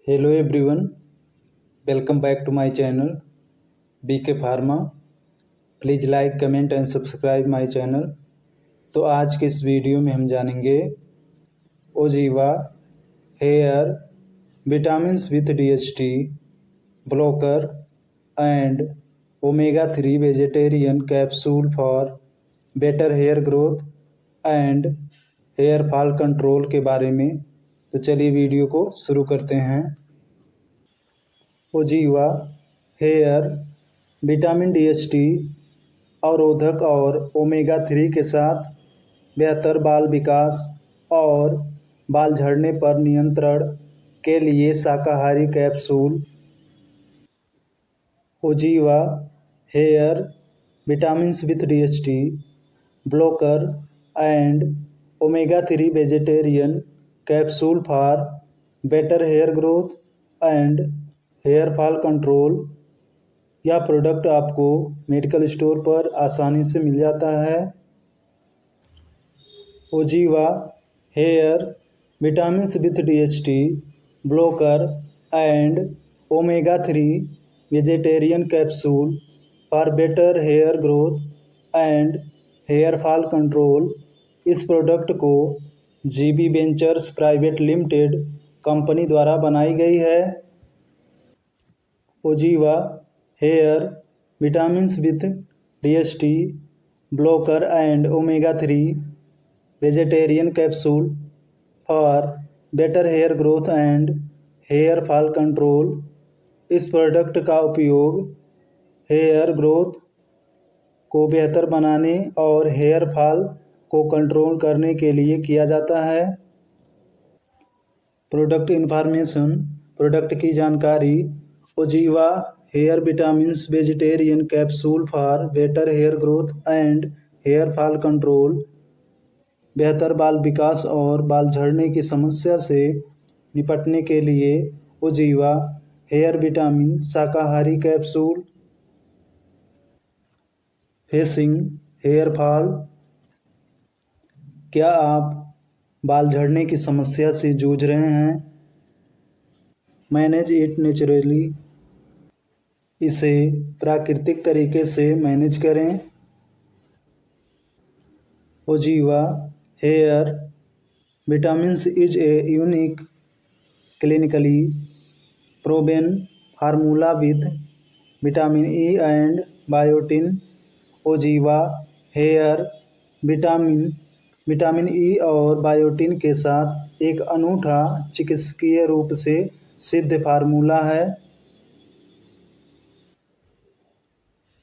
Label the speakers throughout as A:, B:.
A: Hello everyone, welcome back to my channel BK Pharma. Please like comment and subscribe my channel. तो आज के इस video में हम जानेंगे Oziva hair vitamins with DHT blocker and omega 3 vegetarian capsule for better hair growth and hair fall control के बारे में। तो चलिए वीडियो को शुरू करते हैं। ओजीवा हेयर विटामिन DHT अवरोधक और ओमेगा 3 के साथ बेहतर बाल विकास और बाल झड़ने पर नियंत्रण के लिए शाकाहारी capsule. Oziva hair vitamins with DHT blocker and omega 3 vegetarian capsule for better hair growth and hair fall control. यह प्रोडक्ट आपको मेडिकल स्टोर पर आसानी से मिल जाता है। Oziva hair vitamins with DHT blocker and omega 3 vegetarian capsule for better hair growth and hair fall control. इस product को GB ventures private limited company द्वारा बनाई गई है। Oziva hair vitamins with DHT blocker and omega 3 vegetarian capsule for better hair growth and hair fall control. इस product का उपयोग hair growth को बेहतर बनाने और हेयर फॉल को कंट्रोल करने के लिए किया जाता है। प्रोडक्ट इन्फॉर्मेशन, प्रोडक्ट की जानकारी। Oziva hair vitamins vegetarian capsule for better hair growth and hair fall control बेहतर बाल विकास और बाल झड़ने की समस्या से निपटने के लिए ओजीवा हेयर विटामिन शाकाहारी कैप्सूल। Facing hair fall. क्या आप बाल झड़ने की समस्या से जूझ रहे हैं? Manage it naturally. इसे प्राकृतिक तरीके से मैनेज करें। Oziva hair vitamins is a unique clinically proven formula with vitamin E and biotin. Oziva hair vitamin E और बायोटिन के साथ एक अनूठा चिकित्सकीय रूप से सिद्ध फार्मूला है।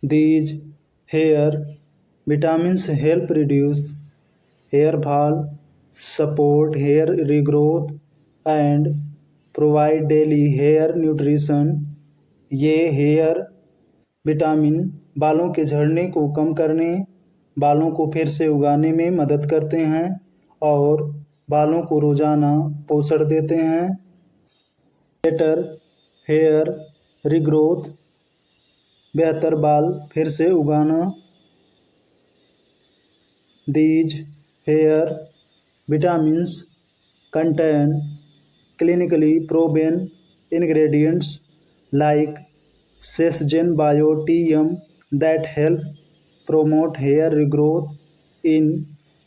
A: These hair vitamins help reduce hair fall, support hair regrowth and provide daily hair nutrition। ये हेयर विटामिन बालों के झड़ने को कम करने, बालों को फिर से उगाने में मदद करते हैं और बालों को रोजाना पोषण देते हैं। बेटर हेयर रिग्रोथ, बेहतर बाल फिर से उगाना। These hair vitamins contain clinically proven ingredients like sesgen biotium that help promote hair regrowth in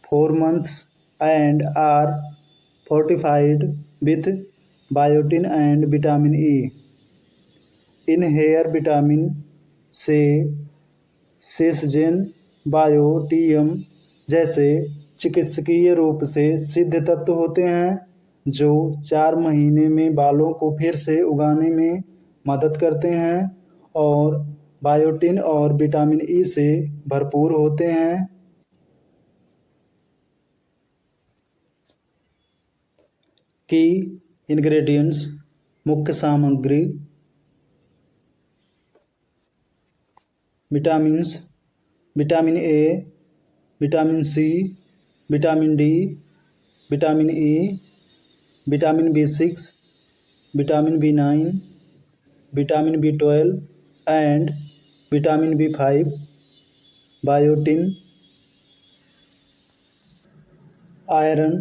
A: 4 months and are fortified with biotin and vitamin E। इन हेयर विटामिन से सेसजेन बायोटियम जैसे चिकित्सकीय रूप से सिद्ध तत्व होते हैं जो 4 महीने में बालों को फिर से उगाने में मदद करते हैं और बायोटिन और विटामिन E से भरपूर होते हैं। की इंग्रेडिएंट्स, मुख्य सामग्री। Vitamins, vitamin A, vitamin C, vitamin D, vitamin E, vitamin B6, vitamin B9, vitamin B12 and vitamin B5, biotin, iron,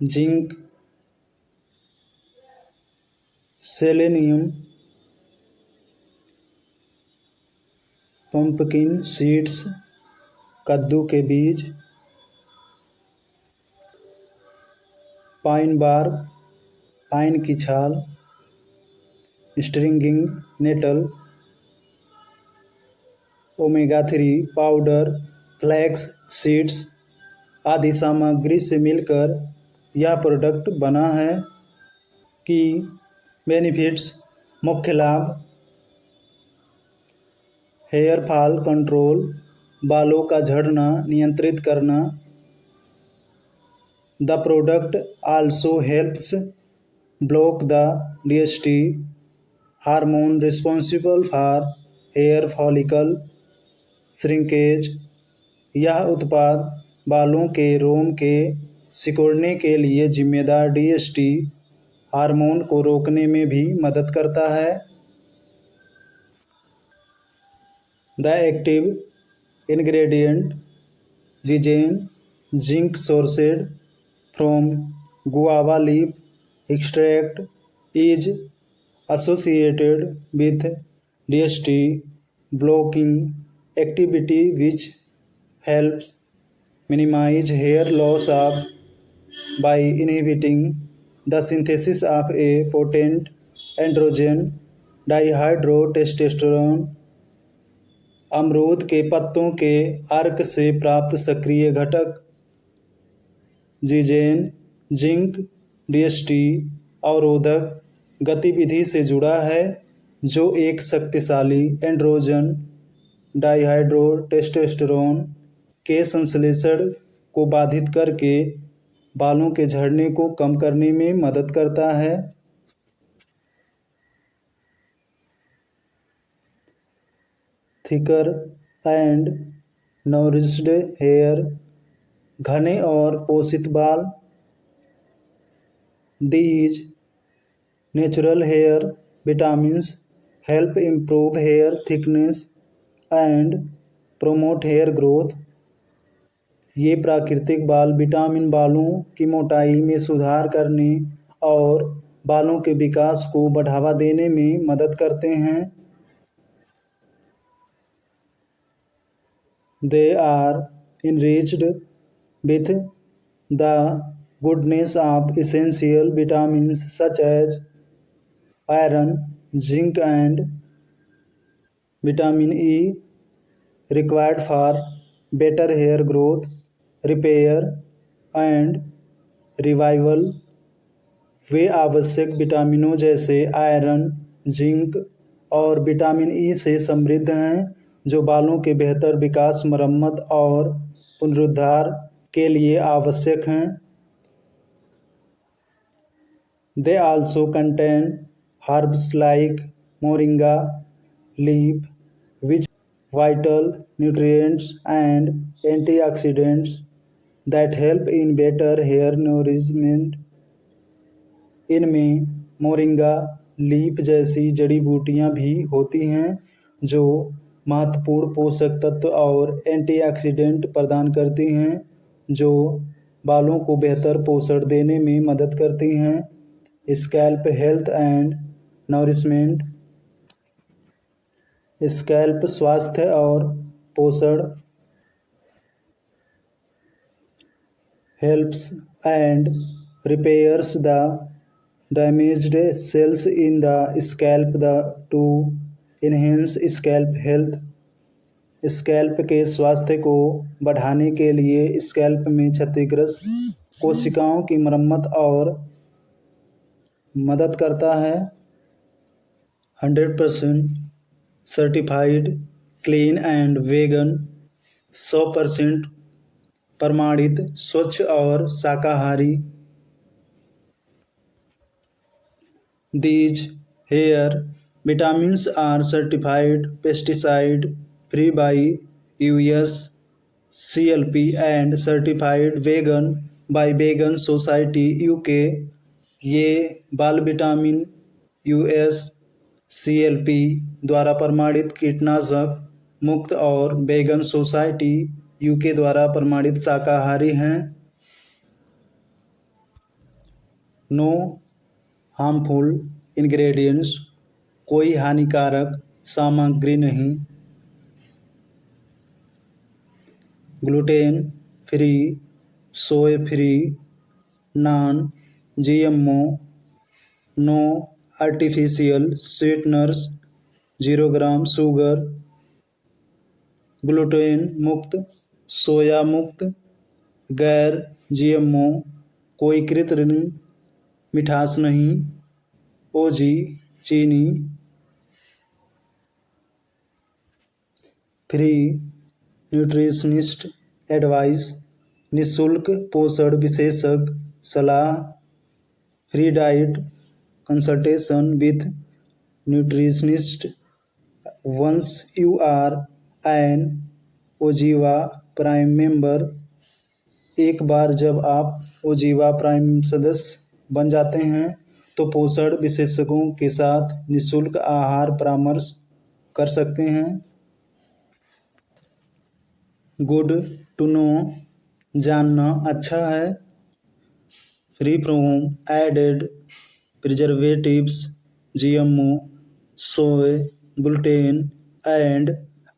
A: zinc, selenium, pumpkin seeds, कद्दू के बीज, पाइन बार्क, पाइन की छाल, stinging nettle, omega 3 powder, flax seeds आदि सामग्री से मिलकर यह प्रोडक्ट बना है। की बेनिफिट्स, मुख्य लाभ, हेयर फॉल कंट्रोल, बालों का झड़ना नियंत्रित करना। The product also helps block the DHT hormone responsible for hair follicle shrinkage. यह उत्पाद बालों के रोम के सिकुड़ने के लिए जिम्मेदार DHT हार्मोन को रोकने में भी मदद करता है। द एक्टिव इंग्रेडिएंट जीजेन zinc sourced from guava leaf extract is associated with DHT blocking activity which helps minimize hair loss by inhibiting the synthesis of a potent androgen dihydrotestosterone। अमरूद के पत्तों के अर्क से प्राप्त सक्रिय घटक जीजेन जिंक DHT अवरोधक गतिविधि से जुड़ा है, जो एक शक्तिशाली एंड्रोजन डाइहाइड्रोटेस्टोस्टेरोन के संश्लेषण को बाधित करके बालों के झड़ने को कम करने में मदद करता है। थिकर एंड नरिश्ड हेयर, घने और पोषित बाल। These natural hair vitamins help improve hair thickness and promote hair growth. ये प्राकृतिक बाल विटामिन बालों की मोटाई में सुधार करने और बालों के विकास को बढ़ावा देने में मदद करते हैं। They are enriched with the goodness of essential vitamins such as iron, zinc and vitamin E required for better hair growth, repair and revival। वे आवश्यक विटामिनों जैसे आयरन, जिंक और विटामिन ई से समृद्ध हैं, जो बालों के बेहतर विकास, मरम्मत और पुनरुद्धार के लिए आवश्यक हैं। They also contain herbs like moringa leaf, which vital nutrients and antioxidants that help in better hair nourishment। इनमें मोरिंगा लीफ जैसी जड़ी बूटियां भी होती हैं, जो महत्वपूर्ण पोषक तत्व और एंटीऑक्सीडेंट प्रदान करती हैं, जो बालों को बेहतर पोषण देने में मदद करती हैं। Scalp health and nourishment, scalp स्वास्थ्य और पोषण। Helps and repairs the damaged cells in the scalp to enhance scalp health. Scalp के स्वास्थ्य को बढ़ाने के लिए स्कैल्प में क्षतिग्रस्त कोशिकाओं की मरम्मत और मदद करता है। 100% सर्टिफाइड क्लीन एंड वेगन, 100% प्रमाणित स्वच्छ और शाकाहारी। These hair vitamins are certified pesticide free by USCLP and certified vegan by Vegan Society UK। ये बाल विटामिन USCLP द्वारा प्रमाणित, कीटनाशक मुक्त और वेगन सोसाइटी UK द्वारा प्रमाणित शाकाहारी हैं। नो हार्मफुल इंग्रेडिएंट्स, कोई हानिकारक सामग्री नहीं। Gluten free, soy free, non GMO, no artificial sweeteners, 0 gram sugar, gluten मुक्त, सोया मुक्त, गैर जीएमओ, कोई कृत्रिम मिठास नहीं, ओजी चीनी फ्री, न्यूट्रिशनिस्ट एडवाइस, निःशुल्क पोषण विशेषज्ञ सलाह, free diet consultation with nutritionist once you are an Oziva prime member. एक बार जब आप ओजीवा प्राइम सदस्य बन जाते हैं तो पोषण विशेषज्ञों के साथ निःशुल्क आहार परामर्श कर सकते हैं। गुड टू नो, जानना अच्छा है। Free from added preservatives, GMO, soy, gluten and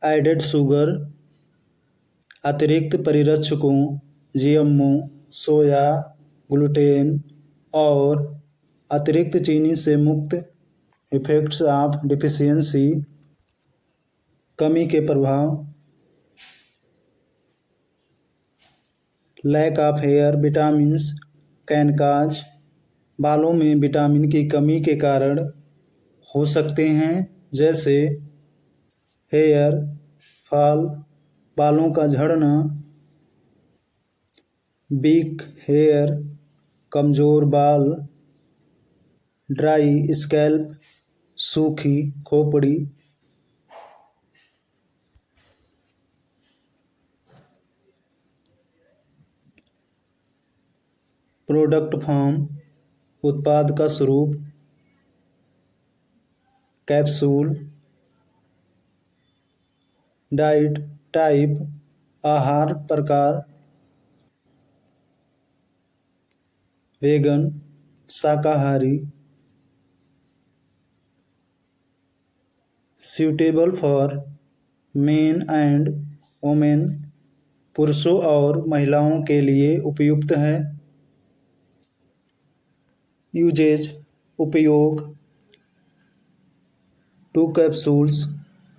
A: added sugar, अतिरिक्त परिरक्षकों, जीएमओ, सोया, ग्लूटेन और अतिरिक्त चीनी से मुक्त। इफेक्ट्स ऑफ डिफिशियंसी, कमी के प्रभाव, lack of hair vitamins can cause, बालों में विटामिन की कमी के कारण हो सकते हैं, जैसे हेयर फॉल, बालों का झड़ना, वीक हेयर, कमज़ोर बाल, ड्राई स्कैल्प, सूखी खोपड़ी। प्रोडक्ट फॉर्म, उत्पाद का स्वरूप, कैप्सूल, डाइट टाइप, आहार प्रकार, वेगन शाकाहारी, suitable for main and women, पुरुषों और महिलाओं के लिए उपयुक्त है। यूजेज, उपयोग, 2 capsules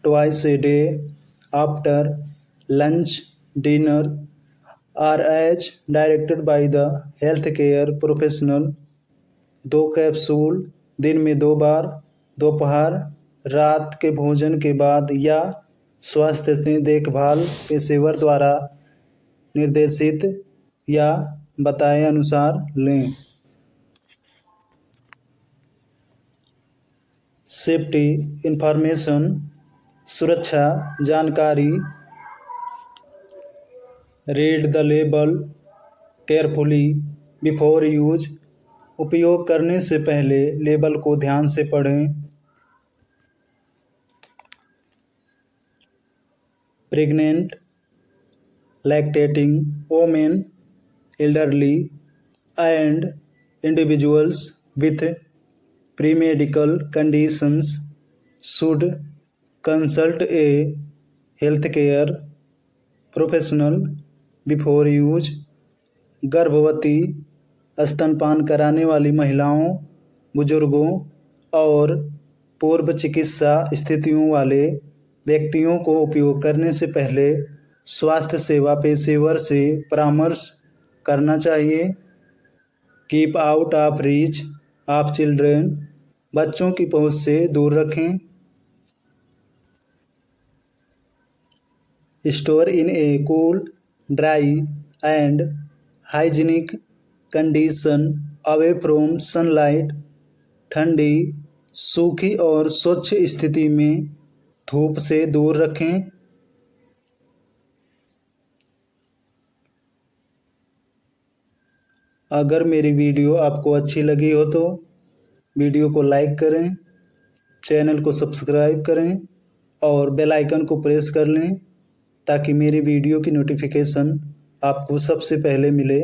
A: twice a day after lunch dinner or as directed by the health care professional. 2 capsule दिन में 2 बार, दोपहर, रात के भोजन के बाद या स्वास्थ्य देखभाल पेशेवर द्वारा निर्देशित या बताए अनुसार लें। सेफ्टी इंफॉर्मेशन, सुरक्षा जानकारी, read the label carefully before use, उपयोग करने से पहले लेबल को ध्यान से पढ़ें। Pregnant, lactating women, elderly and individuals with pre-medical conditions should consult a healthcare professional before use। गर्भवती, स्तनपान कराने वाली महिलाओं, बुजुर्गों और पूर्व चिकित्सा स्थितियों वाले व्यक्तियों को उपयोग करने से पहले स्वास्थ्य सेवा पेशेवर से परामर्श करना चाहिए। Keep out of reach of children, बच्चों की पहुंच से दूर रखें। Store in A cool, dry and hygienic condition away from sunlight, ठंडी, सूखी और स्वच्छ स्थिति में धूप से दूर रखें। अगर मेरी वीडियो आपको अच्छी लगी हो तो वीडियो को लाइक करें, चैनल को सब्सक्राइब करें और बेल आइकन को प्रेस कर लें ताकि मेरी वीडियो की नोटिफिकेशन आपको सबसे पहले मिले।